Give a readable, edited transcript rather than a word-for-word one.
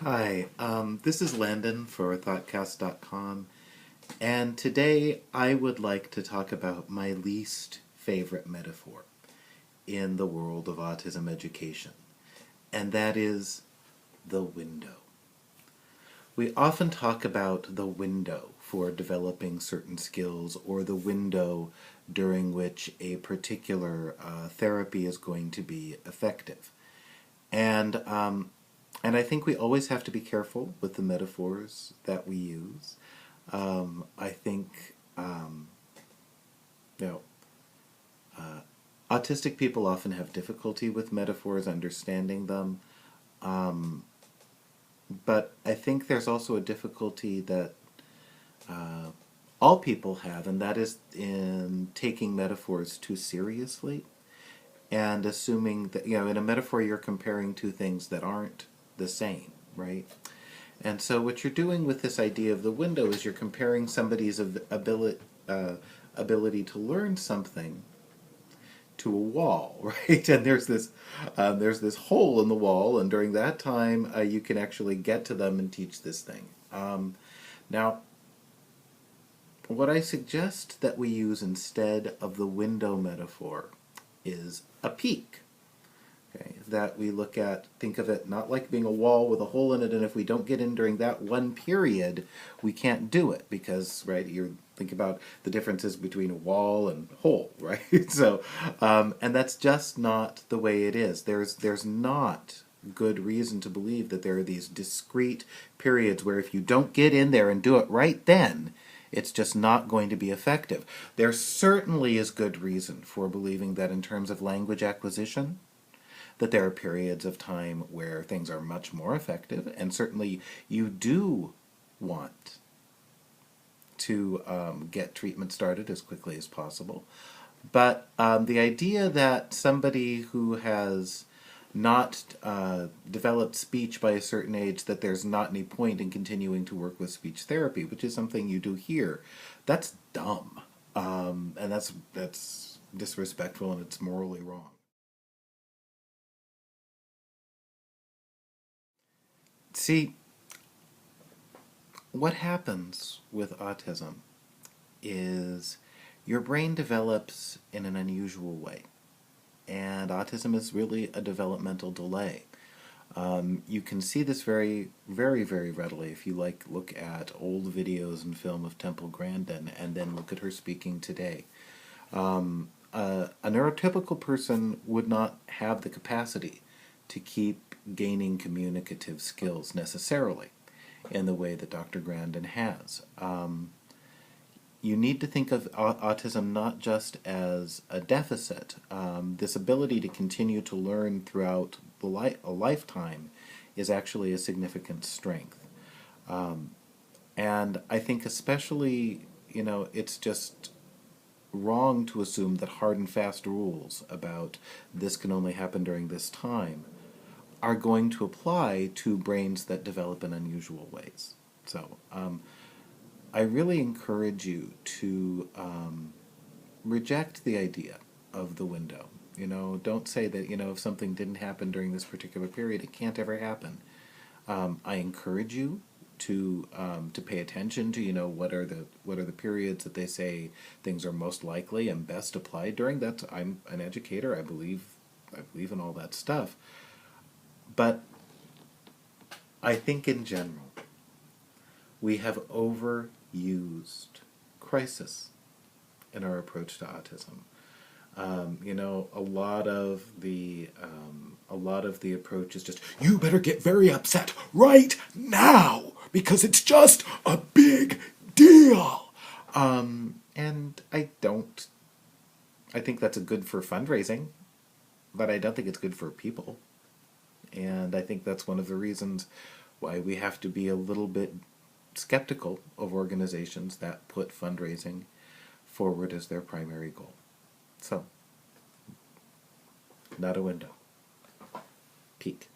Hi, this is Landon for ThoughtCast.com, and today I would like to talk about my least favorite metaphor in the world of autism education, and that is the window. We often talk about the window for developing certain skills or the window during which a particular therapy is going to be effective. And and I think we always have to be careful with the metaphors that we use. I think you know, autistic people often have difficulty with metaphors, understanding them. Um, but I think there's also a difficulty that all people have, and that is in taking metaphors too seriously and assuming that, in a metaphor you're comparing two things that aren't the same, right? And so what you're doing with this idea of the window is you're comparing somebody's ability to learn something to a wall, right? And there's this hole in the wall, and during that time you can actually get to them and teach this thing. Now, what I suggest that we use instead of the window metaphor is a peak. Okay, that we look at, think of it not like being a wall with a hole in it, and if we don't get in during that one period, we can't do it because, right, you think about the differences between a wall and hole, right? So, and that's just not the way it is. There's not good reason to believe that there are these discrete periods where if you don't get in there and do it right then, it's just not going to be effective. There certainly is good reason for believing that in terms of language acquisition, that there are periods of time where things are much more effective, and certainly you do want to get treatment started as quickly as possible. But the idea that somebody who has not developed speech by a certain age, that there's not any point in continuing to work with speech therapy, which is something you do here, that's dumb. And that's disrespectful, and it's morally wrong. See, what happens with autism is your brain develops in an unusual way. And autism is really a developmental delay. You can see this very, very, very readily if you look at old videos and film of Temple Grandin and then look at her speaking today. A neurotypical person would not have the capacity to keep gaining communicative skills necessarily in the way that Dr. Grandin has. You need to think of autism not just as a deficit. This ability to continue to learn throughout a lifetime is actually a significant strength. And I think especially, it's just wrong to assume that hard and fast rules about this can only happen during this time are going to apply to brains that develop in unusual ways. So I really encourage you to reject the idea of the window. Don't say that, if something didn't happen during this particular period, it can't ever happen. I encourage you to pay attention to, what are the periods that they say things are most likely and best applied during. I'm an educator. I believe in all that stuff. But I think in general, we have overused crisis in our approach to autism. A lot of the approach is just, you better get very upset right now because it's just a big deal. And I think that's good for fundraising, but I don't think it's good for people. And I think that's one of the reasons why we have to be a little bit skeptical of organizations that put fundraising forward as their primary goal. So, not a window. Peak.